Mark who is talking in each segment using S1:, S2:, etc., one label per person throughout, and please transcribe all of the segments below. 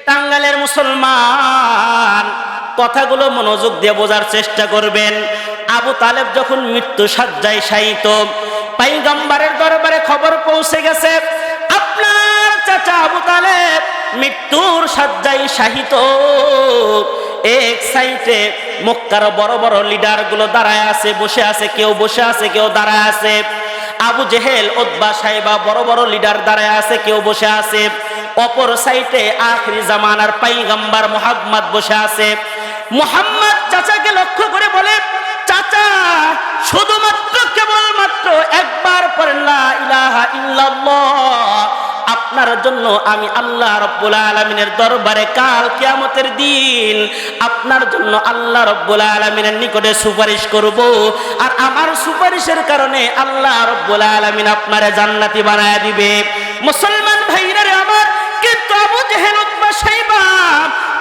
S1: টাঙ্গাইলের মুসলমান, কথাগুলো মনোযোগ দিয়ে বোঝার চেষ্টা করবেন। আবু তালেব যখন মৃত্যু শয্যায় শায়িত, পয়গম্বরের দরবারে খবর পৌঁছে গেছে আপনার চাচা আবু তালেব মৃত্যুর শয্যায় শায়িত। এক সাইডে মক্কার বড় বড় লিডার গুলো দাঁড়ায় আছে, বসে আছে, কেউ বসে আছে, কেউ দাঁড়ায় আছে। আবু জেহেল, উতবা, সাইবা বড় বড় লিডার দাঁড়ায় আছে, কেউ বসে আছে। অপর সাইডে আখিরি জামানার পয়গম্বর মুহাম্মদ বসে আছে। মুহাম্মদ চাচাকে লক্ষ্য করে বলে, চাচা শুধুমাত্র কেবলমাত্র একবার পড়েন লা ইলাহা ইল্লাল্লাহ, আপনার জন্য আমি আল্লাহ রাব্বুল আলামিনের দরবারে কাল কিয়ামতের দিন আপনার জন্য আল্লাহ রাব্বুল আলামিনের নিকটে সুপারিশ করব, আর আমার সুপারিশের কারণে আল্লাহ রাব্বুল আলামিন আপনারে জান্নাতি বানায়া দিবে। মুসলমান ভাইরা রে আমার, কিন্তু আবু জেহেল, উতবা, সাইবা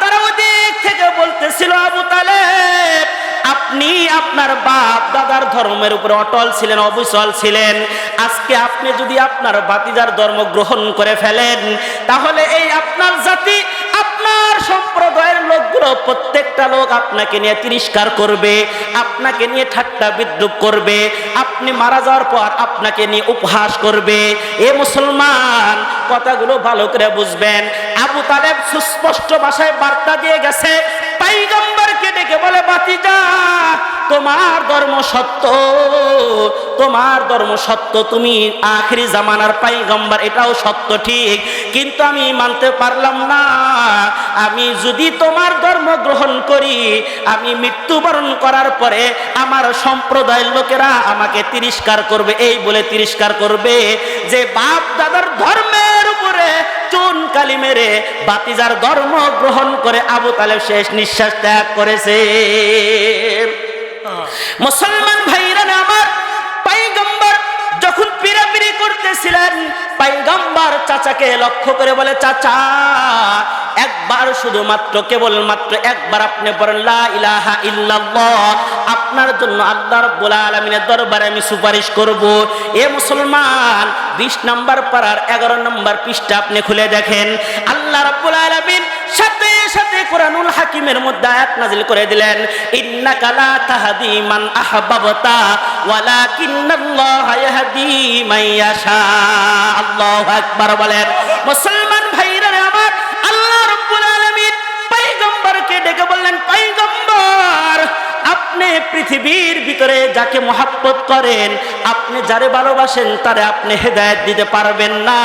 S1: তারা ওদিক থেকে বলতেছিল, আবু তালেব আপনি আপনার বাপ দাদার ধর্মের উপরে অটল ছিলেন, অবিচল ছিলেন। আজকে আপনি যদি আপনার ভাতিজার ধর্ম গ্রহণ করে ফেলেন, তাহলে এই আপনার জাতি, আপনার সম্প্রদায়ের লোকগুলো প্রত্যেকটা লোক আপনাকে নিয়ে তিরস্কার করবে, আপনাকে নিয়ে ঠাট্টা বিদ্রুপ করবে, আপনি মারা যাওয়ার পর আপনাকে নিয়ে উপহাস করবে। এ মুসলমান, কথাগুলো ভালো করে বুঝবেন। আবু তালেব সুস্পষ্ট ভাষায় বার্তা দিয়ে গেছে, পয়গম্বরকে ডেকে বলে, ভাতিজা তোমার ধর্ম সত্য, তোমার ধর্ম সত্য, তুমি আখিরি জামানার পয়গম্বর, এটাও সত্য ঠিক, কিন্তু আমি মানতে পারলাম না। আমি যদি তোমার ধর্ম গ্রহণ করি, আমি মৃত্যুবরণ করার পরে আমার সম্প্রদায়ের লোকেরা আমাকে তিরস্কার করবে। এই বলে তিরস্কার করবে যে বাপ দাদার ধর্মের উপরে চুন কালি মেরে ভাতিজার ধর্ম গ্রহণ করে আবু তালেব শেষ নিঃশ্বাস ত্যাগ করেছে। মুসলমান ভাইরা আমার, পয়গম্বর যখন পিরাপিরি করতেছিলেন, পয়গম্বর চাচাকে লক্ষ্য করে বলে, চাচা একবার শুধুমাত্র কেবলমাত্র একবার আপনি বলেন লা ইলাহা ইল্লাল্লাহ, আপনার জন্য আল্লাহ রাব্বুল আলামিনের দরবারে আমি সুপারিশ করব। এ মুসলমান, 20 নম্বর পারার 11 নম্বর পৃষ্ঠা আপনি খুলে দেখেন, আল্লাহ রাব্বুল আলামিন সাথে সাথে কোরআনুল হাকিমের মধ্যে আয়াত নাযিল করে দিলেন, ইন্নাকা লা তাহদি মান আহবাবতা ওয়ালাকিন্নাল্লাহা ইয়াহদি মান ইয়াশা। আল্লাহু আকবার বলেন। মুসলমান ভাইরা আমার, আল্লাহ রাব্বুল আলামিন পয়গম্বরকে ডেকে বললেন, পয়গম্বর আপনি পৃথিবীর ভিতরে যাকে মহব্বত করেন, আপনি যারে ভালোবাসেন তারে আপনি হেদায়েত দিতে পারবেন না।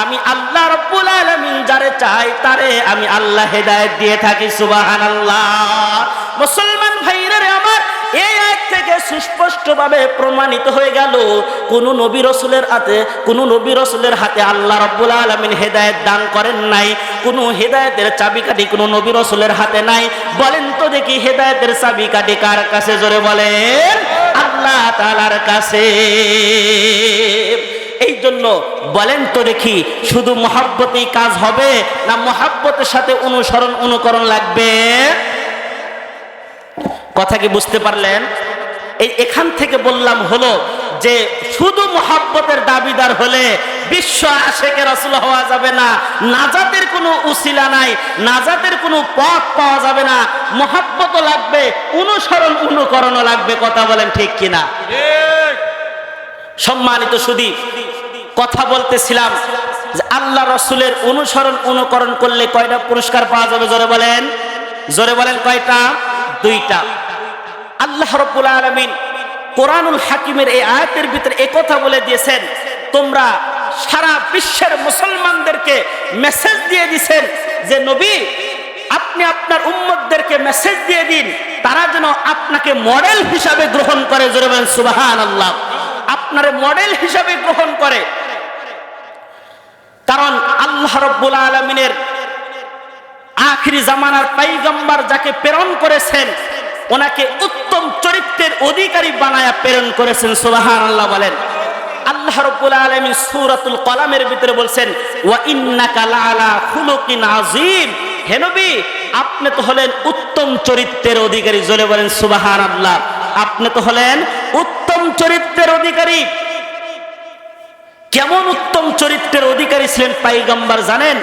S1: আমি আল্লাহ রাব্বুল আলামিন যারে চাই তারে আমি আল্লাহ হেদায়েত দিয়ে থাকি। সুবহানাল্লাহ। মুসলমান ভাইরা আমার, এই আয়াত থেকে সুস্পষ্টভাবে প্রমাণিত হয়ে গেল, কোন নবী রাসূলের হাতে আল্লাহ রাব্বুল আলামিন হেদায়েত দান করেন নাই। কোন হেদায়েতের চাবিকাঠি কোন নবী রাসূলের হাতে নাই। বলেন তো দেখি, হেদায়েতের চাবিকাঠি কার কাছে? জোরে বলেন, আল্লাহ তাআলার কাছে। এই জন্য বলেন তো দেখি, শুধু মহব্বতেই কাজ হবে না মহব্বতের সাথে অনুসরণ অনুকরণ লাগবে? কথা কি বুঝতে পারলেন? এখান থেকে বললাম হলো যে শুধু মহব্বতের দাবিদার হলে বিশ্ব আশেকে রাসূল হওয়া যাবে না, নাজাতের কোনো উসিলা নাই, নাজাতের কোনো পথ পাওয়া যাবে না। মহব্বতও লাগবে, অনুসরণ অনুকরণও লাগবে। কথা বলেন ঠিক কিনা? সম্মানিত সুধী, কথা বলতেছিলাম যে আল্লাহ রাসূলের অনুসরণ অনুকরণ করলে কয়টা পুরস্কার পাওয়া যাবে? জোরে বলেন, জোরে বলেন, কয়টা? 2টা। আল্লাহ রাব্বুল আলামিন কোরআনুল হাকিমের এই আয়াতের ভিতরে একথা বলে দিয়েছেন, তোমরা সারা বিশ্বের মুসলমানদেরকে মেসেজ দিয়ে দিয়েছেন যে নবী আপনি আপনার উম্মতদেরকে মেসেজ দিয়ে দিন, তারা যেন আপনাকে মডেল হিসাবে গ্রহণ করে। জোরে বলেন সুবহানাল্লাহ। আপনার মডেল হিসাবে গ্রহণ করে, কারণ আল্লাহ রাব্বুল আলামিনের আখিরি জামানার পয়গম্বর যাকে প্রেরণ করেছেন, ওনাকে উত্তম চরিত্রের অধিকারী বানায়া প্রেরণ করেছেন। সুবহানাল্লাহ বলেন। আল্লাহ রাব্বুল আলামিন সূরাতুল কলামের ভিতরে বলছেন, ওয়া ইন্নাকা লাআলা খুলুকিন আযীম, হে নবী আপনি তো হলেন উত্তম চরিত্রের অধিকারী। জোরে বলেন সুবহানাল্লাহ। আপনি তো হলেন উত্তম চরিত্রের অধিকারী। কেমন উত্তম চরিত্রের অধিকারী ছিলেন পয়গম্বর জানেন?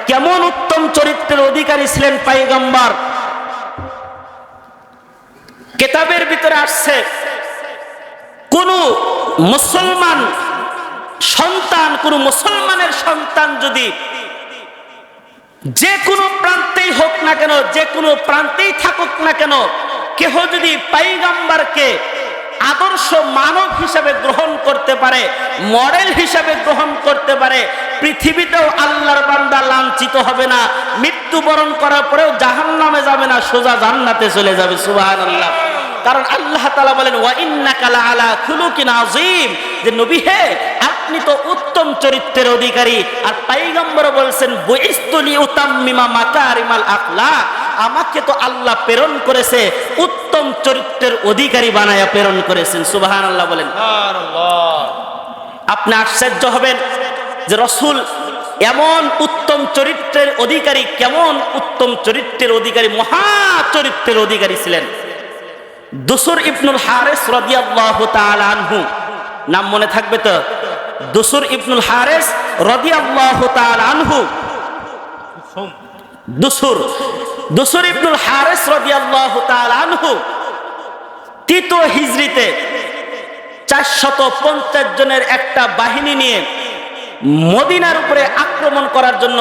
S1: কেমন উত্তম চরিত্রের অধিকারী ছিলেন পয়গম্বর। কিতাবের ভিতরে আসছে কোন মুসলমান সন্তান, কোন মুসলমানের সন্তান যদি যে কোনো প্রান্তেই হোক না কেন, যে কোনো প্রান্তেই থাকুক না কেন, কেহ যদি পয়গম্বরকে আদর্শ মানব হিসাবে গ্রহণ করতে পারে, মডেল হিসাবে গ্রহণ করতে পারে, পৃথিবীতেও আল্লাহর বান্দা লাঞ্ছিত হবে না, মৃত্যুবরণ করার পরেও জাহান্নামে যাবে না, সোজা জান্নাতে চলে যাবে। সুবহানাল্লাহ। কারণ আল্লাহ তাআলা বলেন ওয়া ইন্নাকা লাআলা খুলুকিন আযীম, যে নবী হে আপনি তো উত্তম চরিত্রের অধিকারী। আর পয়গম্বর বলছেন বুইস্তু লিউতাম্মিমা মাকারিমাল আখলাক, আমাকে তো আল্লাহ প্রেরণ করেছে উত্তম চরিত্রের অধিকারী বানায়া প্রেরণ করেছেন। সুবহানাল্লাহ বলেন। সুবহানাল্লাহ। আপনি আশ্চর্য হবেন যে রাসূল এমন উত্তম চরিত্রের অধিকারী, কেমন উত্তম চরিত্রের অধিকারী, মহা চরিত্রের অধিকারী ছিলেন। দুসুর ইবনুল হারিস রাদিয়াল্লাহু তাআলা আনহু, নাম মনে থাকবে তো? দুসুর ইবনুল হারিস রাদিয়াল্লাহু তাআলা আনহু, দুসুর ইবনুল হারিস রাদিয়াল্লাহু তাআলা আনহু তৃতীয় হিজরিতে 450 জনের একটা বাহিনী নিয়ে মদিনার উপরে আক্রমণ করার জন্য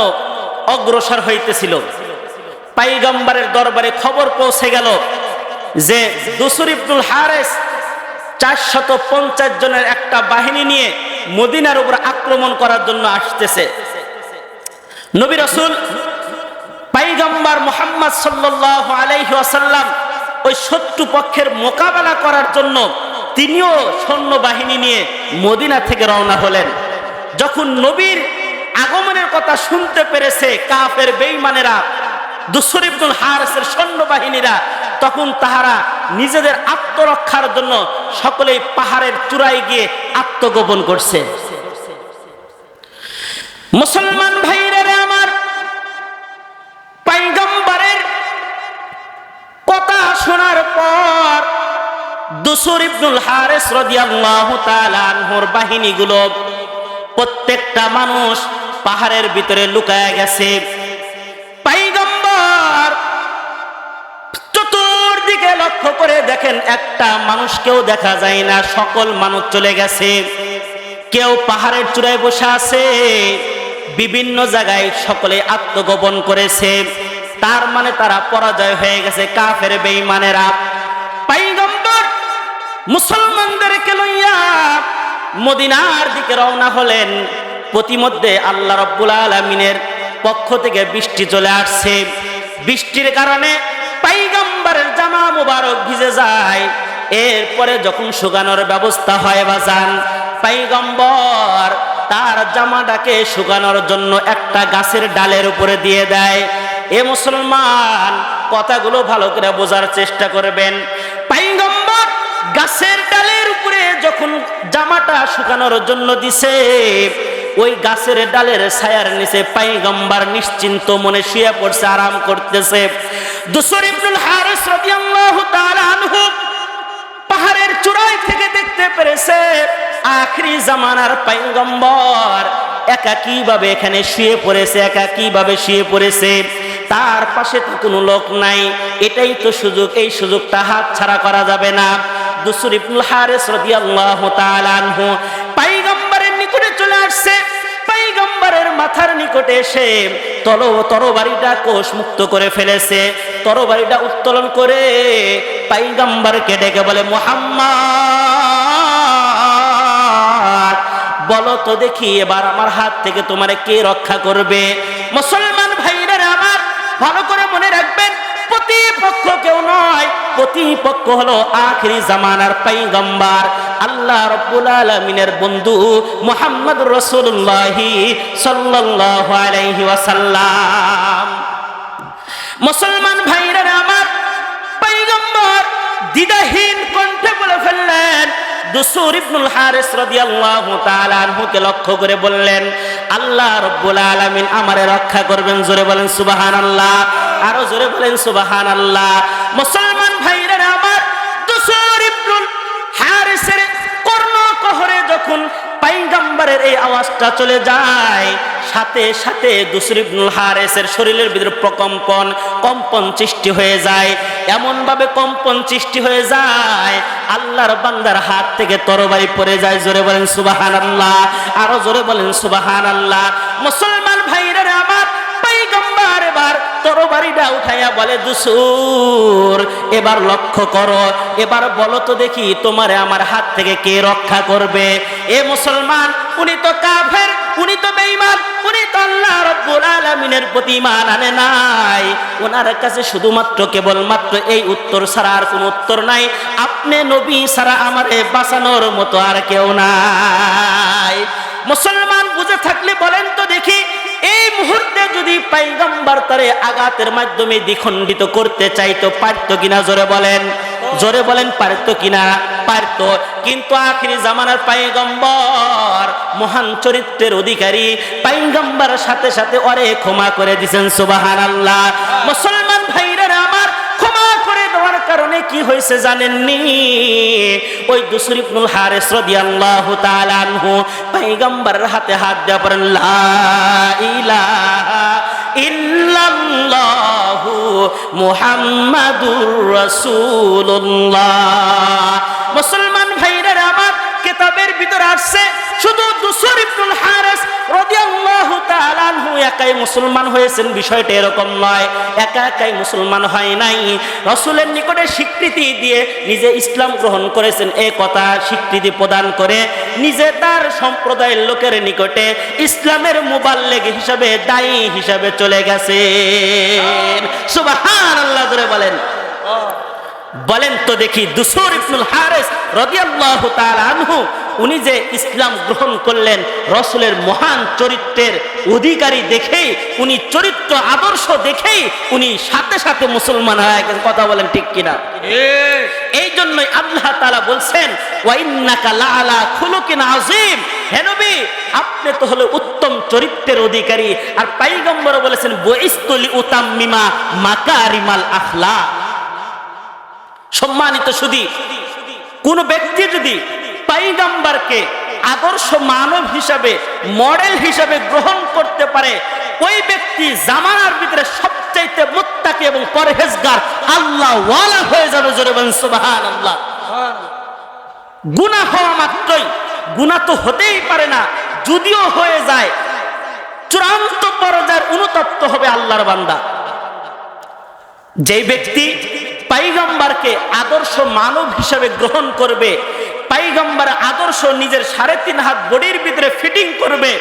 S1: অগ্রসর হইতেছিল। পয়গম্বরের দরবারে খবর পৌঁছে গেল যে দুসুর ইবনুল হারিস 450 জনের একটা বাহিনী নিয়ে মদিনার উপর আক্রমণ করার জন্য আসতেছে। নবী রাসূল পয়গম্বর মুহাম্মদ সাল্লাল্লাহু আলাইহি ওয়াসাল্লাম ওই শত্রু পক্ষের মোকাবেলা করার জন্য তিনিও সৈন্যবাহিনী নিয়ে মদিনা থেকে রওনা হলেন। যখন নবীর আগমনের কথা শুনতে পেরেছে কাফের বেঈমানেরা, দুসুর ইবনুল হারিসের সৈন্যবাহিনীরা, তখন তাহারা নিজেদের আত্মরক্ষার জন্য সকলেই পাহাড়ের চূড়ায় গিয়ে আত্মগোপন করছে। মুসলমান ভাইরা আমার, পয়গম্বরের কথা শোনার পর দুসুর ইবনুল হারিস রাদিয়াল্লাহু তাআলা আনহুর বাহিনীগুলো প্রত্যেকটা মানুষ পাহাড়ের ভিতরে লুকায়া গেছে। পয়গম্বর চতুর্দিকে লক্ষ্য করে দেখেন একটা মানুষকেও দেখা যায় না, সকল মানুষ চলে গেছে। কেউ পাহাড়ের চূড়ায় বসে আছে, বিভিন্ন জায়গায় সকলে আত্মগোপন করেছে। তার মানে তারা পরাজয় হয়ে গেছে, কাফের বেঈমানেরা। পয়গম্বর মুসলমানদেরকে লইয়া মদিনার দিকে রওনা হলেন। প্রতিমধ্যে আল্লাহ রাব্বুল আলামিনের পক্ষ থেকে বৃষ্টি চলে আসছে। বৃষ্টির কারণে পয়গম্বরের জামা মুবারক ভিজে যায়। এরপরে যখন শুকানোর ব্যবস্থা হয় বাজান, পয়গম্বর তার জামাটাকে শুকানোর জন্য একটা গাছের ডালের উপরে দিয়ে দেয়। এ মুসলমান, কথাগুলো ভালো করে বোঝার চেষ্টা করবেন। পয়গম্বর গাছের ডালের উপরে যখন জামাটা শুকানোর জন্য দিছে, ওই গাছের ডালের ছায়ার নিচে পয়গম্বর নিশ্চিন্ত মনে শুয়ে পড়ছে, আরাম করতেছে। দুসুর ইবনুল হারিস রাদিয়াল্লাহু তাআলা আনহু পাহাড়ের চূড়ায় থেকে দেখতে পেরেছে আখিরি জামানার পয়গম্বর একাকীভাবে এখানে শুয়ে পড়েছে, একাকীভাবে শুয়ে পড়েছে। তার পাশে তো কোনো লোক নাই। এটাই তো সুযোগ, এই সুযোগটা হাতছাড়া করা যাবে না। দুসুর ইবনুল হারিস রাদিয়াল্লাহু তাআলা আনহু পয়গম্বরের নিকটে চলে আসছে। পয়গম্বরের মাথার নিকটে এসে তরবারিটা কোষ মুক্ত করে ফেলেছে। তরবারিটা উত্তোলন করে পয়গম্বরকে ডেকে বলে, মুহাম্মদ, বলো তো দেখি এবার আমার হাত থেকে তোমারে কে রক্ষা করবে? মুসলমান ভাইরা আমার, ভালো করে মনে রাখবেন, প্রতিপক্ষ কেউ নয়, প্রতিপক্ষ হলো আখিরি জামানার পয়গম্বর আল্লাহ রাব্বুল আলামিনের বন্ধু মুহাম্মদুর রাসূলুল্লাহ সাল্লাল্লাহু আলাইহি ওয়াসাল্লাম। মুসলমান ভাইরা আমার, পয়গম্বর দ্বিধাহীন কণ্ঠে বলে ফেললেন, দুসুর ইবনুল হারিস রাদিয়াল্লাহু তাআলা আনহুকে লক্ষ্য করে বললেন, আল্লাহ রাব্বুল আলামিন আমারে রক্ষা করবেন। জোরে বলেন সুবহানাল্লাহ, আরো জোরে বলেন সুবহানাল্লাহ। মুসলমান ভাইরা আমার, দুসুর ইবনুল হারিসের কর্ণকহরে যখন পয়গম্বরের এই আওয়াজটা চলে যায়, সাথে সাথে দুসর ইবনুল হারেসের শরীরের ভিতরে কম্পন সৃষ্টি হয়ে যায়। এমন ভাবে কম্পন সৃষ্টি হয়ে যায় আল্লাহর বান্দার হাত থেকে তরবারি পড়ে যায়। জোরে বলেন সুবহানাল্লাহ, আরো জোরে বলেন সুবহানাল্লাহ। মুসলমান ভাইরা আমার, পয়গম্বর এবার তরবারিটা উঠাইয়া বলে, দুসুর এবার লক্ষ্য করো, এবার বলো তো দেখি তোমারে আমার হাত থেকে কে রক্ষা করবে। এ মুসলমান, উনি তো কাফের, উনি তো বেঈমান, উনি তো আল্লাহ রাব্বুল আলামিনের প্রতি ঈমান আনে নাই। ওনার কাছে শুধুমাত্র কেবলমাত্র এই উত্তর ছাড়া আর কোনো উত্তর নাই, আপনি নবী ছাড়া আমারে বাঁচানোর মতো আর কেউ নাই। মুসলমান বুঝে থাকলে বলেন তো দেখি, এই মুহূর্তে যদি পয়গম্বর তারে আঘাতের মাধ্যমে দ্বিখণ্ডিত করতে চাইতো, পারতো কিনা? জোরে বলেন, জোরে বলেন, পারতো কিনা? পারতো। কিন্তু আখিরি জামানার পয়গম্বর, মহান চরিত্রের অধিকারী পয়গম্বর, সাথে সাথে ওরে ক্ষমা করে দিয়েছেন। সুবহানাল্লাহ। মুসলমান ভাইরা আমার, ক্ষমা করে দেওয়ার কারণে কি হয়েছে জানেননি? ওই দুসর ইবনুল হারিস রাদিয়াল্লাহু তাআলা আনহু পয়গম্বরের হাতে হাত দেওয়া পড়েন, লা ইলাহা ইল্লাল্লাহু মুহাম্মাদুর রাসূলুল্লাহ। মুসলমান ভাইরা আমার, কিতাবের ভিতর আসছে শুধু দুসর ইবনুল হারিস রাদিয়াল্লাহু তাআলা আনহু একাই মুসলমান হয়েছেন, বিষয়টা এরকম নয়। একা একাই মুসলমান হয় নাই, রাসূলের নিকটে স্বীকৃতি দিয়ে নিজে ইসলাম গ্রহণ করেছেন। এই কথা স্বীকৃতি প্রদান করে নিজে তার সম্প্রদায়ের লোকের নিকটে ইসলামের মুবাল্লিগ হিসাবে, দায়ী হিসাবে চলে গেছেন। সুবহানাল্লাহ, জোরে বলেন। বলেন তো দেখি, দুসর ইবনুল হারিস রাদিয়াল্লাহু তাআলা আনহু উনি যে ইসলাম গ্রহণ করলেন, রাসূলের মহান চরিত্রের অধিকারী দেখেই, উনি চরিত্র আদর্শ দেখেই উনি সাথে সাথে মুসলমান হয়ে গেছেন। কথা বলেন ঠিক কিনা? এই জন্যই আল্লাহ তাআলা বলছেন, ওয়া ইন্নাকা লাআলা খুলুকিন আযীম। হে নবী, আপনি তো হলো উত্তম চরিত্রের অধিকারী। আর পয়গম্বর বলেছেন, বুইস্তু লিউতাম্মিমা মাকারিমাল আখলাক। সম্মানিত সুধী, কোন ব্যক্তি যদি পয়গম্বরকে আদর্শ মানব হিসাবে, মডেল হিসাবে গ্রহণ করতে পারে, ওই ব্যক্তি জামানার ভিতরে সবচাইতে মুত্তাকি এবং পরহেজগার, আল্লাহ ওয়ালা হয়ে যাবে। জোরে বলেন সুবহানাল্লাহ। গুনাহ হওয়া মাত্রই, গুনাহ তো হতেই পারে না, যদিও হয়ে যায় চূড়ান্ত পর্যায়ের অনুতপ্ত হবে আল্লাহর বান্দা। যেই ব্যক্তি পয়গম্বরকে আদর্শ মানব হিসাবে গ্রহণ করবে, পয়গম্বর আদর্শ নিজের 3.5 হাত বডির ভিতরে ফিটিং করবে,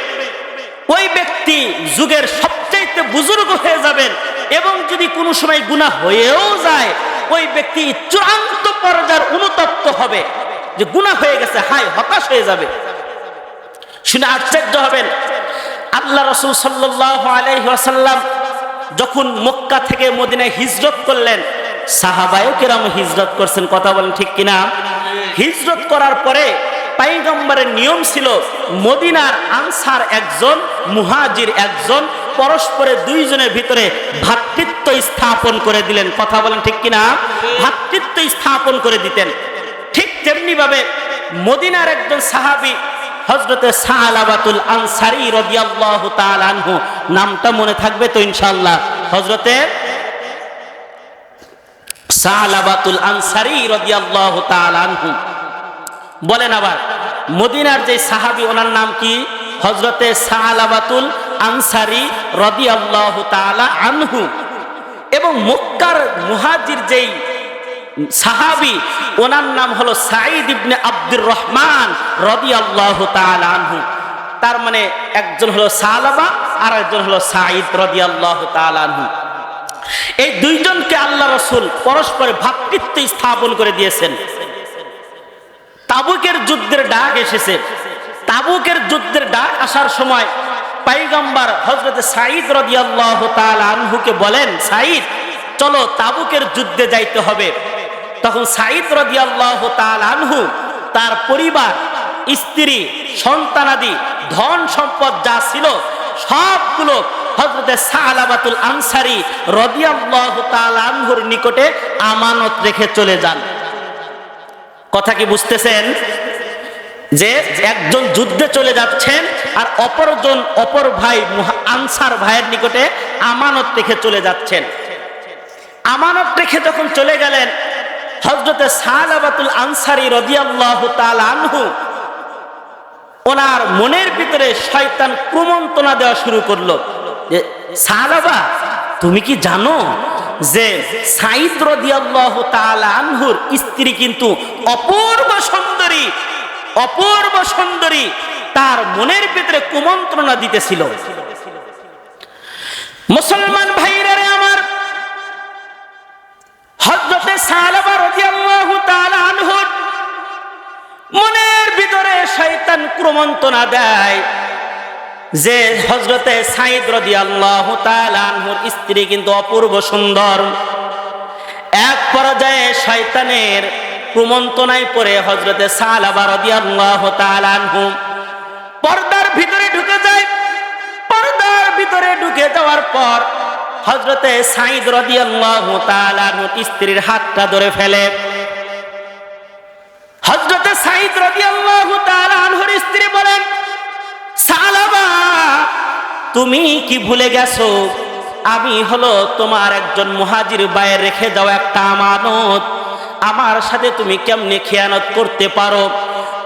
S1: ওই ব্যক্তি যুগের সবচেয়ে বুজুর্গ হয়ে যাবেন। এবং যদি কোনো সময় গুনাহ হয়েও যায়, ওই ব্যক্তি চূড়ান্ত পর্যায়ের অনুতপ্ত হবে যে গুনাহ হয়ে গেছে, হায় হতাশ হয়ে যাবে। শুনে আশ্চর্য হবেন, আল্লাহ রাসূল সাল্লাল্লাহু আলাইহি ওয়াসাল্লাম যখন মক্কা থেকে মদিনায় হিজরত করলেন, সাহাবায়ে কেরাম হিজরত করছেন। কথা বলেন ঠিক কিনা? হিজরত করার পরে পয়গম্বরের নিয়ম ছিল, মদিনার আনসার একজন, মুহাজির একজন, পরস্পরের দুইজনের ভিতরে ভ্রাতৃত্ব স্থাপন করে দিলেন। কথা বলেন ঠিক কিনা? ভ্রাতৃত্ব স্থাপন করে দিতেন। ঠিক তেমনি ভাবে মদিনার একজন সাহাবী হযরতে সালাবাতুল আনসারী রাদিয়াল্লাহু তাআলা আনহু, নামটা মনে থাকবে তো ইনশাআল্লাহ? হযরতে সালাবাতুল আনসারী রাদিয়াল্লাহু তাআলা আনহু। বলেন আবার, মদিনার যে সাহাবী, ওনার নাম কি? হযরতে সালাবাতুল আনসারী রাদিয়াল্লাহু তাআলা আনহু। এবং মক্কার মুহাজির যেই সাহাবী, ওনার নাম হলো সাঈদ ইবনে আব্দুর রহমান রাদিয়াল্লাহু তাআলা আনহু। তার মানে একজন হলো সালাবা আর একজন হলো সাঈদ রাদিয়াল্লাহু তাআলা আনহু। এই দুইজনকে আল্লাহ রাসূল পরস্পর ভ্রাতৃত্ব স্থাপন করে দিয়েছেন। তাবুকের যুদ্ধের ডাক এসেছে। তাবুকের যুদ্ধের ডাক আসার সময় পয়গম্বর হযরত সাঈদ রাদিয়াল্লাহু তাআলা আনহুকে বলেন, সাঈদ চলো তাবুকের যুদ্ধে যাইতে হবে। তখন সাঈদ রাদিয়াল্লাহু তাআলা আনহু তার পরিবার, স্ত্রী, সন্তানাদি, ধন সম্পদ যা ছিল সবগুলো হযরতে সালাবাতুল আনসারী রাদিয়াল্লাহু তাআলা আনহুর নিকটে আমানত রেখে চলে যান। কথা কি বুঝতেছেন? যে একজন যুদ্ধে চলে যাচ্ছেন আর অপর ভাই আনসার ভাইয়ের নিকটে আমানত রেখে চলে যাচ্ছেন। আমানত রেখে যখন চলে গেলেন, হযরতে সালাবাতুল আনসারী রাদিয়াল্লাহু তাআলা আনহু ওনার মনের ভিতরে শয়তান কুমন্ত্রণা দেওয়া শুরু করলো যে সালাবা, তুমি কি জানো যে সাঈদ রাদিয়াল্লাহু তাআলা আনহুর স্ত্রী কিন্তু অপূর্ব সুন্দরী, তার মনের ভিতরে কুমন্ত্রণা দিতেছিল। মুসলমান ভাইরা আমার, হযরতে সালাবা রাদিয়াল্লাহু তাআলা আনহুর মনের ভিতরে শয়তান কুমন্ত্রণা দেয় যে হযরতে সাঈদ রাদিয়াল্লাহু তাআলা আনহুর স্ত্রী কিন্তু অপূর্ব সুন্দর। এক পর্যায়ে শয়তানের কুমন্ত্রণায় পড়ে হযরতে সালাবা রাদিয়াল্লাহু তাআলা আনহু পর্দার ভিতরে ঢুকে যায়। পর্দার ভিতরে ঢুকে যাওয়ার পর হযরতে সাঈদ রাদিয়াল্লাহু তাআলা আনহুর স্ত্রীর হাতটা ধরে ফেলে। হযরতে সাঈদ রাদিয়াল্লাহু তাআলা আনহুর স্ত্রী বলেন, সালাবা, তুমি কি ভুলে গেছো আমি হলো তোমার একজন মুহাজির ভাইয়ের রেখে যাওয়া একটা আমানত। আমার সাথে তুমি কেমনে খেয়ানত করতে পারো?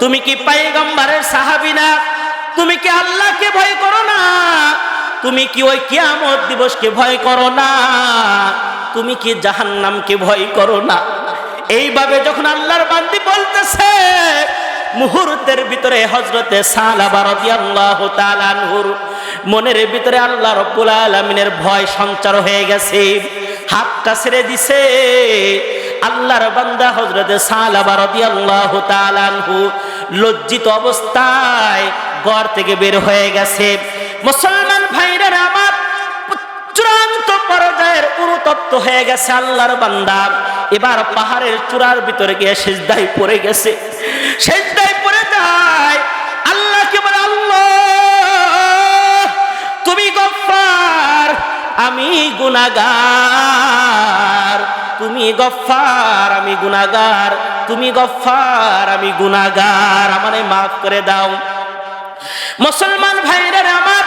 S1: তুমি কি পয়গম্বরের সাহাবী না? তুমি কি আল্লাহকে ভয় করো না? তুমি কি ওই কিয়ামত দিবসকে ভয় করো না? তুমি কি জাহান্নামকে ভয় করো না? এইভাবে যখন আল্লাহর বান্দি বলতেছে, মুহূর্তের ভিতরে হযরতে সালাবা রাদিয়াল্লাহু তাআলা আনহুর মনের ভিতরে আল্লাহ রাব্বুল আলামিনের ভয় সঞ্চার হয়ে গেছে। হাতটা ছেড়ে দিছে। আল্লাহর বান্দা হযরতে সালাবা রাদিয়াল্লাহু তাআলা আনহু লজ্জিত অবস্থায় ঘর থেকে বের হয়ে গেছে। মুসলমান ভাইরা আমার, চূড়ান্ত পর্যায়ের অনুতপ্ত হয়ে গেছে আল্লাহর বান্দা। এবার পাহাড়ের চূড়ার ভিতরে গিয়ে সিজদায় পড়ে গেছে। সিজদায় পড়ে যায়, আল্লাহকে বলে, আল্লাহ তুমি গফফার, আমি গুনাহগার। তুমি গফফার, আমি গুনাহগার। তুমি গফফার, আমি গুনাহগার। আমারে মাফ করে দাও। মুসলমান ভাইরা আমার,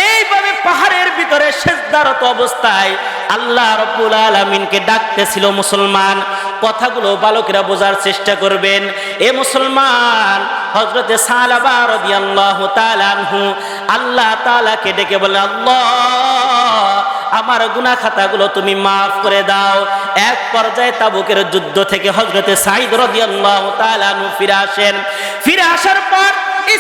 S1: এইভাবে পাহাড়ের ভিতরে সিজদারত অবস্থায় আল্লাহ রাব্বুল আলামিনকে ডাকতেছিল। মুসলমান, কথাগুলো বালকেরা বোঝার চেষ্টা করবেন। এ মুসলমান, হযরতে সালাবা রাদিয়াল্লাহু তাআলা আনহু আল্লাহ তাআলাকে ডেকে বলে, আল্লাহ আমার গুনাহ খাতাগুলো তুমি মাফ করে দাও। এক পর্যায়ে তাবুকের যুদ্ধ থেকে হযরতে সাঈদ রাদিয়াল্লাহু তাআলা আনহু ফিরে আসেন। ফিরে আসার পর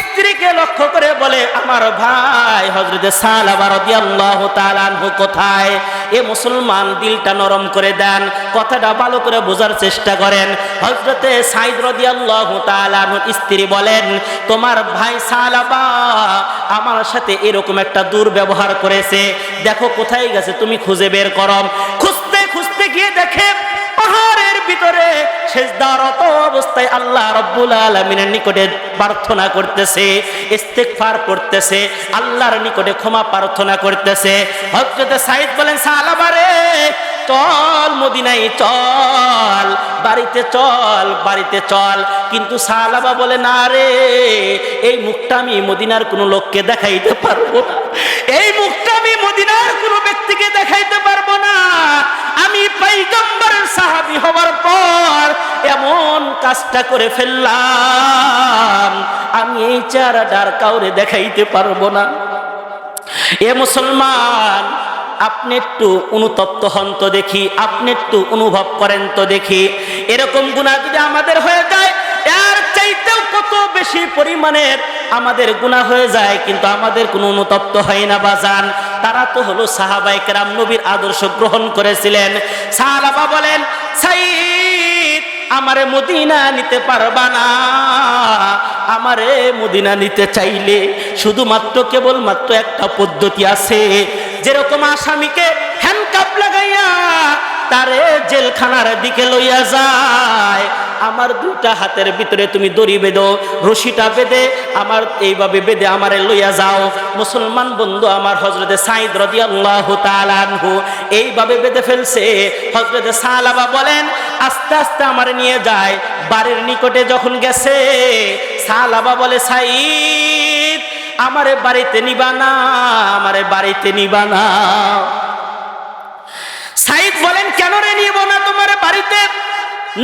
S1: স্ত্রীকে লক্ষ্য করে বলে, আমার ভাই হযরতে সালাবা রাদিয়াল্লাহু তাআলা আনহু কোথায়? এ মুসলমান, দিলটা নরম করে দেন, কথাটা ভালো করে বোঝার চেষ্টা করেন। হযরতে সাঈদ রাদিয়াল্লাহু তাআলা আনহুর স্ত্রী বলেন, তোমার ভাই সালাবা আমার সাথে এরকম একটা দুর্ব্যবহার করেছে, দেখো কোথায় গেছে, তুমি খুঁজে বের করো। খুঁজতে খুঁজতে গিয়ে দেখে পাহাড়ের ভিতরে সিজদারত অবস্থায় আল্লাহ রাব্বুল আলামিনের নিকটে প্রার্থনা করতেছে, ইস্তিগফার করতেছে, আল্লাহর নিকটে ক্ষমা প্রার্থনা করতেছে। হযরতে সাঈদ বলেন, সালাবা রে, চল মদিনায় চল, বাড়িতে চল, বাড়িতে চল। কিন্তু সালাবা বলে, না রে, এই মুখটা আমি মদিনার কোনো লোককে দেখাইতে পারবো না। এই মুখটা আমি মদিনার কোনো ব্যক্তিকে দেখাইতে পারবো না। আমি পয়গম্বরের সাহাবী হওয়ার পর এমন কাজটা করে ফেললাম, আমি এই চেহারাটার কাউরে দেখাইতে পারবো না। এ মুসলমান, আপনি একটু অনুতপ্ত হন তো দেখি, আপনি একটু অনুভব করেন তো দেখি, এরকম গুনাহ যদি আমাদের হয়ে যায়, এর চাইতেও কত বেশি পরিমাণের আমাদের গুনাহ হয়ে যায়, কিন্তু আমাদের কোনো অনুতপ্ত হয় না বাজান। তারা তো হলো সাহাবায়ে কেরাম, নবীর আদর্শ গ্রহণ করেছিলেন। সাহাবা বলেন, সাঈদ আমারে মদিনা নিতে পারবা না। আমারে মদিনা নিতে চাইলে শুধুমাত্র কেবলমাত্র একটা পদ্ধতি আছে। যেরকম আসামিকে হ্যান্ডকাপ লাগাইয়া তারে জেলখানার দিকে লইয়া যায়, আমার দুটা হাতের ভিতরে তুমি দড়ি বেঁধো, রশিটা বেঁধে আমার এইভাবে বেঁধে আমারে লইয়া যাও। মুসলমান বন্ধু আমার, হযরতে সাঈদ রাদিয়াল্লাহু তাআলা আনহু এইভাবে বেঁধে ফেলছে। হযরতে সালাবা বলেন, আস্তে আস্তে আমারে নিয়ে যায়। বাড়ির নিকটে যখন গেছে, সালাবা বলে সাইদ আমারে বাড়িতে নিবা না, আমারে বাড়িতে নিবা না। সাইদ বলেন কেন রে নিব না তোমার বাড়িতে?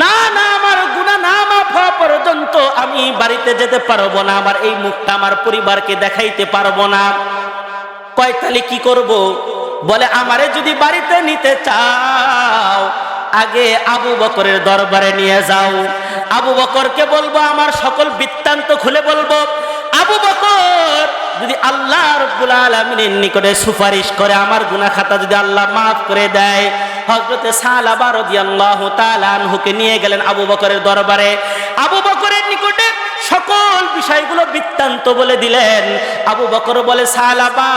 S1: না না, আমার গুনাহ না মাফ হওয়া পর্যন্ত আমি বাড়িতে যেতে পারবো না, আমার এই মুখটা আমার পরিবারকে দেখাইতে পারবো না। কয় তাহলে কি করব? বলে আমারে যদি বাড়িতে নিতে চাও আগে আবু বকরের দরবারে নিয়ে যাও। আবু বকরকে বলবো, আমার সকল বৃত্তান্ত খুলে বলবো। আবু বকর যদি আল্লাহ রাব্বুল আলামিনের নিকটে সুপারিশ করে, আমার গুনাহ খাতা যদি আল্লাহ মাফ করে দেয়। হযরতে সালাবা রাদিয়াল্লাহু তাআলা আনহুকে নিয়ে গেলেন আবু বকরের দরবারে। আবু বকরের নিকটে সকল বিষয়গুলো বৃত্তান্ত বলে দিলেন। আবু বকর বলে, সালাবা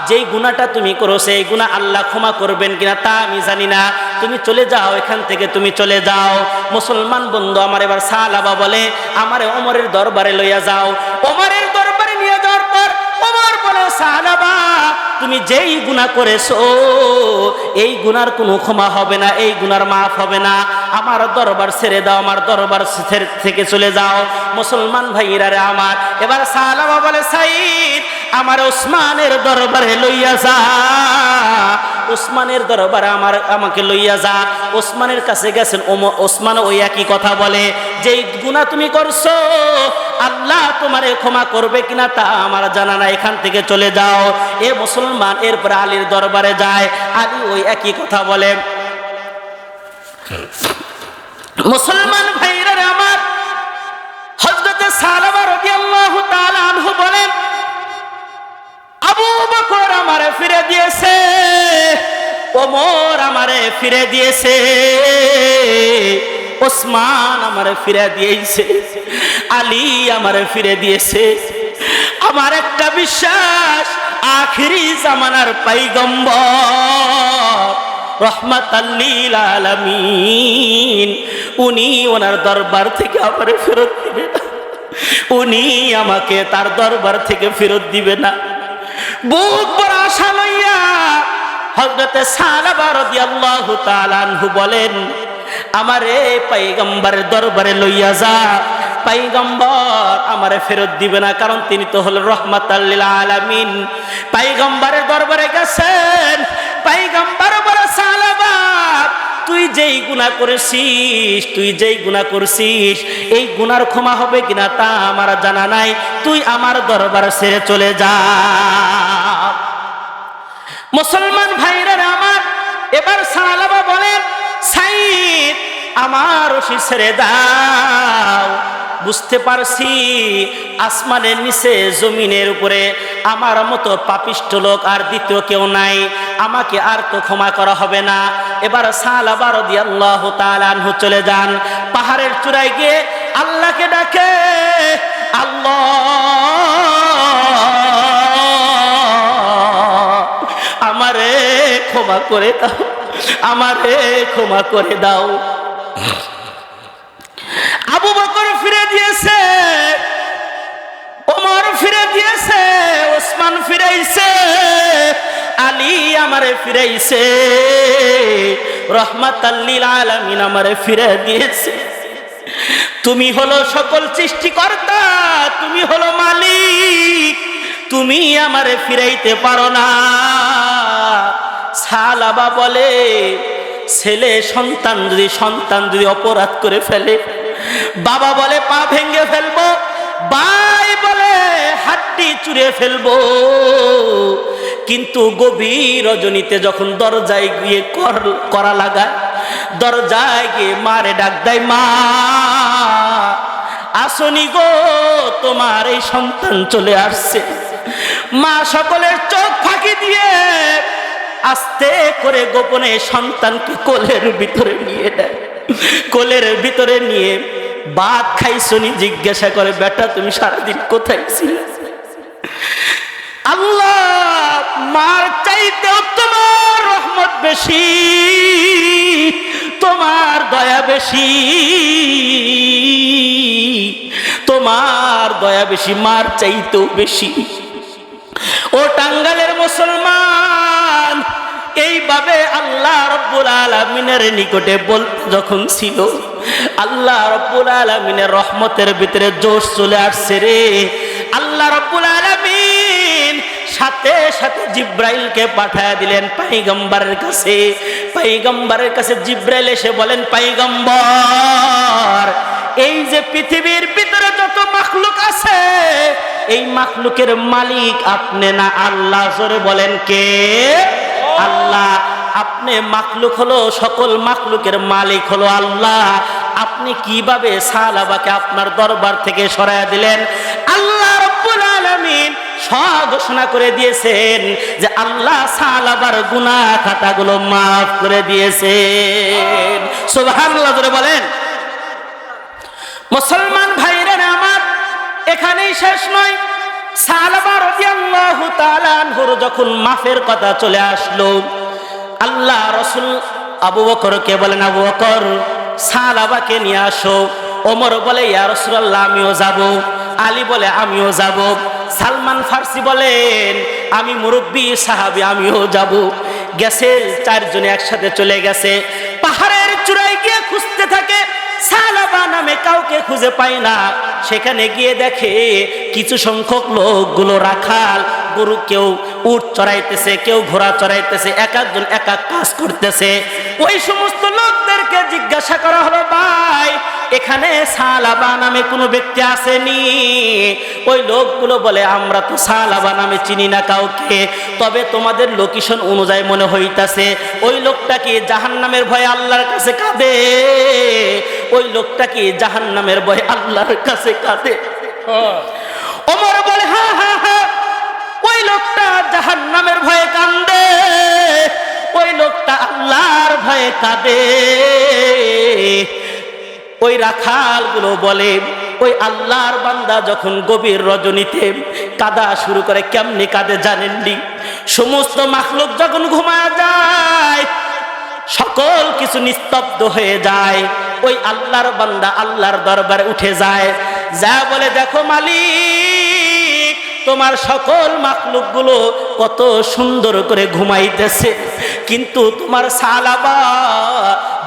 S1: যেই গুনাহটা তুমি করো সেই গুনাহ আল্লাহ ক্ষমা করবেন কিনা তা আমি জানি না, তুমি চলে যাও এখান থেকে, তুমি চলে যাও। মুসলমান বন্ধু আমার, এবার সালাবা বলে আমারে ওমরের দরবারে লইয়া যাও। ওমরের দরবারে নিয়ে যাওয়ার পর ওমর বলে, সালাবা তুমি যেই গুনাহ করেছো এই গুনার কোনো ক্ষমা হবে না, এই গুনার মাফ হবে না, আমার দরবার ছেড়ে দাও, আমার দরবার থেকে চলে যাও। মুসলমান ভাইরা রে আমার, এবার সালাবা বলে সাইদ আমার ওসমানের দরবারে লইয়া যা, ওসমানের দরবারে আমাকে লইয়া যা। ওসমানের কাছে গেছেন, ওসমান ওই একই কথা বলে, যেই গুনাহ তুমি করছো আল্লাহ তোমারে ক্ষমা করবে কিনা তা আমার জানা না, এখান থেকে চলে যাও। এ মুসলমান এরপর আলীর দরবারে যায়, আলী ওই একই কথা বলে। মুসলমান ভাইরা আমার, হযরতে সালাবা রাদিয়াল্লাহু তাআলা আনহু বলেন আবু বকর আমারে ফিরে দিয়েছে, ওমর আমারে ফিরে দিয়েছে, ওসমান আমারে ফিরে দিয়েছে, আলী আমারে ফিরে দিয়েছে। আমার একটা বিশ্বাস, আখিরি জামানার পয়গম্বর রহমাতাল লিল আলামিন উনি ওনার দরবার থেকে আমারে ফেরত দিবে না, উনি আমাকে তার দরবার থেকে ফেরত দিবে না। বুক বড় আশা লইয়া হযরতে সালাবা রাদিয়াল্লাহু তাআলা আনহু বলেন আমারে পয়গম্বরের দরবারে লইয়া যা, পয়গম্বর আমারে ফেরত দিবে না, কারণ তিনি তো হলেন রহমাতাল লিল আলামিন। পয়গম্বরের দরবারে গেছেন, পয়গম্বর বলে সালাবা তুই যেই গুনাহ করেছিস, তুই যেই গুনাহ করছিস এই গুনার ক্ষমা হবে কিনা তা আমার জানা নাই, তুই আমার দরবার ছেড়ে চলে যা। মুসলমান ভাইরা আমার, এবার সালাবা বলেন সাইদ আমার রশি ছেড়ে দাও, বুঝতে পারছি আসমানের নিচে জমিনের উপরে আমার মতো পাপিষ্ঠ লোক আর দ্বিতীয় কেউ নাই, আমাকে আর তো ক্ষমা করা হবে না। এবার সালাবা রাদিয়াল্লাহু তাআলা আনহু চলে যান, পাহাড়ের চূড়ায় গিয়ে আল্লাহকে ডাকে, আল্লাহ আমারে ক্ষমা করে দাও, আমারে ক্ষমা করে দাও। আবু বকর ফিরে দিয়েছে, ওমর ফিরে দিয়েছে, ওসমান ফিরাইছে, আলী আমারে ফিরাইছে, রহমাতাল লিল আলামিন আমারে ফিরে দিয়েছে। তুমি হলো সকল সৃষ্টিকর্তা, তুমি হলো মালিক, তুমি আমারে ফিরাইতে পারো না। সালাবা বলে ছেলে সন্তান যদি অপরাধ করে ফেলে, বাবা বলে পা ভেঙে ফেলবো, ভাই বলে হাড্ডি চুরে ফেলবো, কিন্তু গভীর রজনীতে যখন দরজায় গিয়ে করা লাগায়, দরজায় গিয়ে মারে ডাক দেয়, মা আসনি গো, তোমার এই সন্তান চলে আসছে। মা সকলের চোখ ফাঁকি দিয়ে আস্তে করে গোপনে সন্তানকে কোলের ভিতরে নিয়ে দেয়, কোলের ভিতরে নিয়ে ভাত খাইছনি জিজ্ঞাসা করে, বেটা তুমি সারাদিন কোথায় ছিলে? আল্লাহ মার চাইতেও তোমার রহমত বেশি, তোমার দয়া বেশি, তোমার দয়া বেশি, মার চাইতেও বেশি। ও টাঙ্গালের মুসলমান, এইভাবে আল্লাহ রাব্বুল আলামিনের নিকটে বলতে যখন ছিল, আল্লাহ রাব্বুল আলামিনের রহমতের ভিতরে জোশ চলে আসছে রে। আল্লাহ রাব্বুল আলামিন সাথে সাথে জিব্রাইলকে পাঠিয়ে দিলেন পয়গম্বরের কাছে। পয়গম্বরের কাছে জিব্রাইল এসে বলেন, পয়গম্বর, এই যে পৃথিবীর ভিতরে যত মাখলুক আছে, এই মাখলুকের মালিক আপনি না আল্লাহ? জোরে বলেন কে? আল্লাহ। আপনি মাখলুক হলো, সকল মাখলুকের মালিক হলো আল্লাহ। আপনি কিভাবে সাহাবাকে আপনার দরবার থেকে সরায়া দিলেন? আল্লাহ রাব্বুল আলামিন ঘোষণা করে দিয়েছেন যে আল্লাহ সাহাবার গুনাহ খাতাগুলো মাফ করে দিয়েছেন। সুবহানাল্লাহ জোরে বলেন। মুসলমান ভাইরা আমার, এখানেই শেষ নয়। সাহাবা রাদিয়াল্লাহু তাআলা আনহুর যখন মাফের কথা চলে আসলো, আল্লাহ রাসূল আবু বকরকে বলেন, আবু বকর সাহাবাকে নিয়ে আসো। ওমর বলে, ইয়া রাসূলুল্লাহ আমিও যাব। আলী বলে, আমিও যাব। সালমান ফারসি বলেন, আমি মুরব্বী সাহাবী, আমিও যাব। গেছে, চারজনে একসাথে চলে গেছে। পাহাড়ের চূড়ায় গিয়ে খুঁজতে থাকে, সাহাবা নামে কাউকে খুঁজে পায় না। সেখানে গিয়ে দেখে কিছু সংখ্যক লোকগুলো রাখাল, গরু কেউ উট চড়াইতেছে, কেউ ঘোড়া চড়াইতেছে, এক একজন এক এক কাজ করতেছে। ওই সমস্ত লোকদেরকে জিজ্ঞাসা করা হলো, ভাই এখানে সাহাবা নামে কোনো ব্যক্তি আসেনি? ওই লোকগুলো বলে, আমরা তো সাহাবা নামে চিনি না কাউকে, তবে তোমাদের লোকেশন অনুযায়ী মনে হইতাছে ওই লোকটা কি জাহান্নামের ভয়ে আল্লাহর কাছে কাঁদে? ওই লোকটা কি জাহান্নামের ভয়ে আল্লাহর কাছে কাঁদে? ওমর বলে, হ্যাঁ হ্যাঁ হ্যাঁ, ওই লোকটা জাহান্নামের ভয়ে কাঁদে, ওই লোকটা আল্লাহর ভয়ে কাঁদে। ওই রাখালগুলো বলে, ওই আল্লাহর বান্দা যখন গভীর রজনীতে কাঁদা শুরু করে, কেমনি কাঁদে জানেননি? সমস্ত মাখলুক যখন ঘুমায় যায়, সকল কিছু নিস্তব্ধ হয়ে যায়, ওই আল্লাহর বান্দা আল্লাহর দরবারে উঠে যায়, যা বলে, দেখো মালিক, তোমার সকল মাখলুকগুলো কত সুন্দর করে ঘুমাইতেছে, কিন্তু তোমার সাহাবা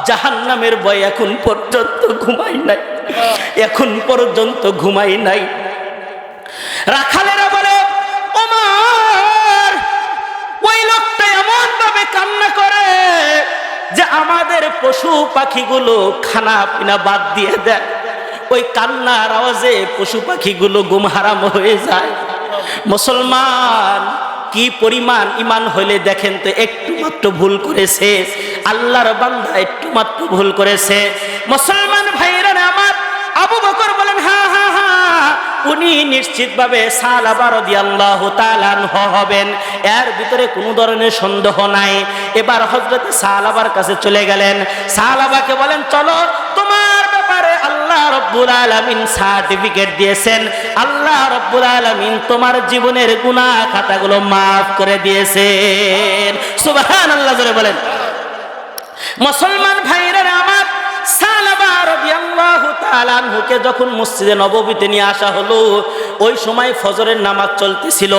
S1: জাহান্নামের ভয় এখন পর্যন্ত ঘুমাই নাই, এখন পর্যন্ত ঘুমাই নাই। রাখালেরা বলে, ওমর, ওই লোকটা এমন ভাবে কান্না করে যে আমাদের পশু পাখিগুলো খানা পিনা বাদ দিয়ে দেয়। ওই কান্নার আওয়াজে পশু পাখিগুলো ঘুম হারাম হয়ে যায়। মুসলমান কি পরিমাণ ইমান হইলে দেখেন তো, একটু মাত্র ভুল করেছে, আল্লাহর বান্দা একটু মাত্র ভুল করেছে। মুসলমান ভাইরা আমার, আবু বকর বলেন, হ্যাঁ হ্যাঁ হ্যাঁ, উনি নিশ্চিতভাবে সাহাবা রাদিয়াল্লাহু তাআলা আনহু হবেন, এর ভিতরে কোনো ধরনের সন্দেহ নাই। এবার হযরত সাহাবার কাছে চলে গেলেন, সাহাবাকে বলেন, চলো, তোমার ব্যাপারে আল্লাহ রাব্বুল আলামিন সার্টিফিকেট দিয়েছেন, আল্লাহ রাব্বুল আলামিন তোমার জীবনের গুনাহ খাতাগুলো মাফ করে দিয়েছেন। সুবহানাল্লাহ জোরে বলেন। মুসলমান ভাইরা আমার, সাহাবা রাদিয়াল্লাহু তাআলা আনহুকে যখন মসজিদে নববীতে নিয়ে আসা হলো, ওই সময় ফজরের নামাজ চলতেছিল।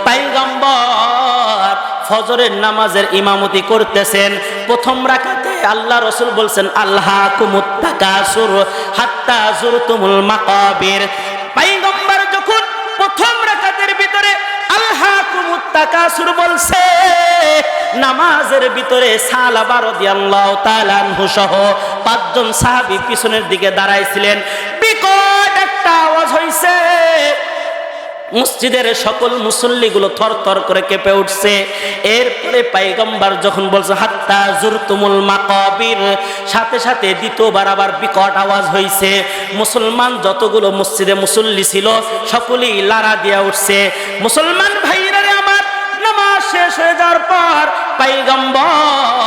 S1: পয়গম্বর ফজরের নামাজের ইমামতি করতেছেন। প্রথম রাকাতে আল্লাহ রাসূল বলছেন, আল্লাহকুমুত তাকাসুর হাত্তা যুরতুমুল মাকাবির। পয়গম্বর যখন প্রথম রাকাতের ভিতরে আল্লাহকুমুত তাকাসুর বলছে, নামাজের ভিতরে সাহাবা রাদিয়াল্লাহু তাআলা আনহু সহ পাঁচজন সাহাবী পিছনের দিকে দাঁড়াইছিলেন। বিকট একটা আওয়াজ হইছে, মসজিদের সকল মুসল্লিগুলো থরথর করে কেঁপে উঠছে। এরপরে পয়গম্বর যখন বলছে হাত্তা যুরতুমুল মাকাবির, সাথে সাথে দ্বিতীয়বার আবার বিকট আওয়াজ হইছে। মুসলমান যতগুলো মসজিদে মুসল্লি ছিল সকলেই লাড়া দিয়া উঠছে। মুসলমান ভাইরা আমার, নামাজ শেষ হয়ে যাওয়ার পর পয়গম্বর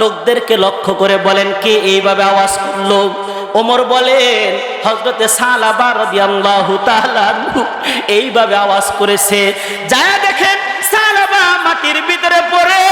S1: লোকদেরকে লক্ষ্য করে বলেন, কে এইভাবে আওয়াজ করলো? ওমর বলেন, হযরতে সাহাবা রাদিয়াল্লাহু তাআলা আনহু এইভাবে আওয়াজ করেছে। যায় দেখেন সাহাবা মাটির ভিতরে পড়ে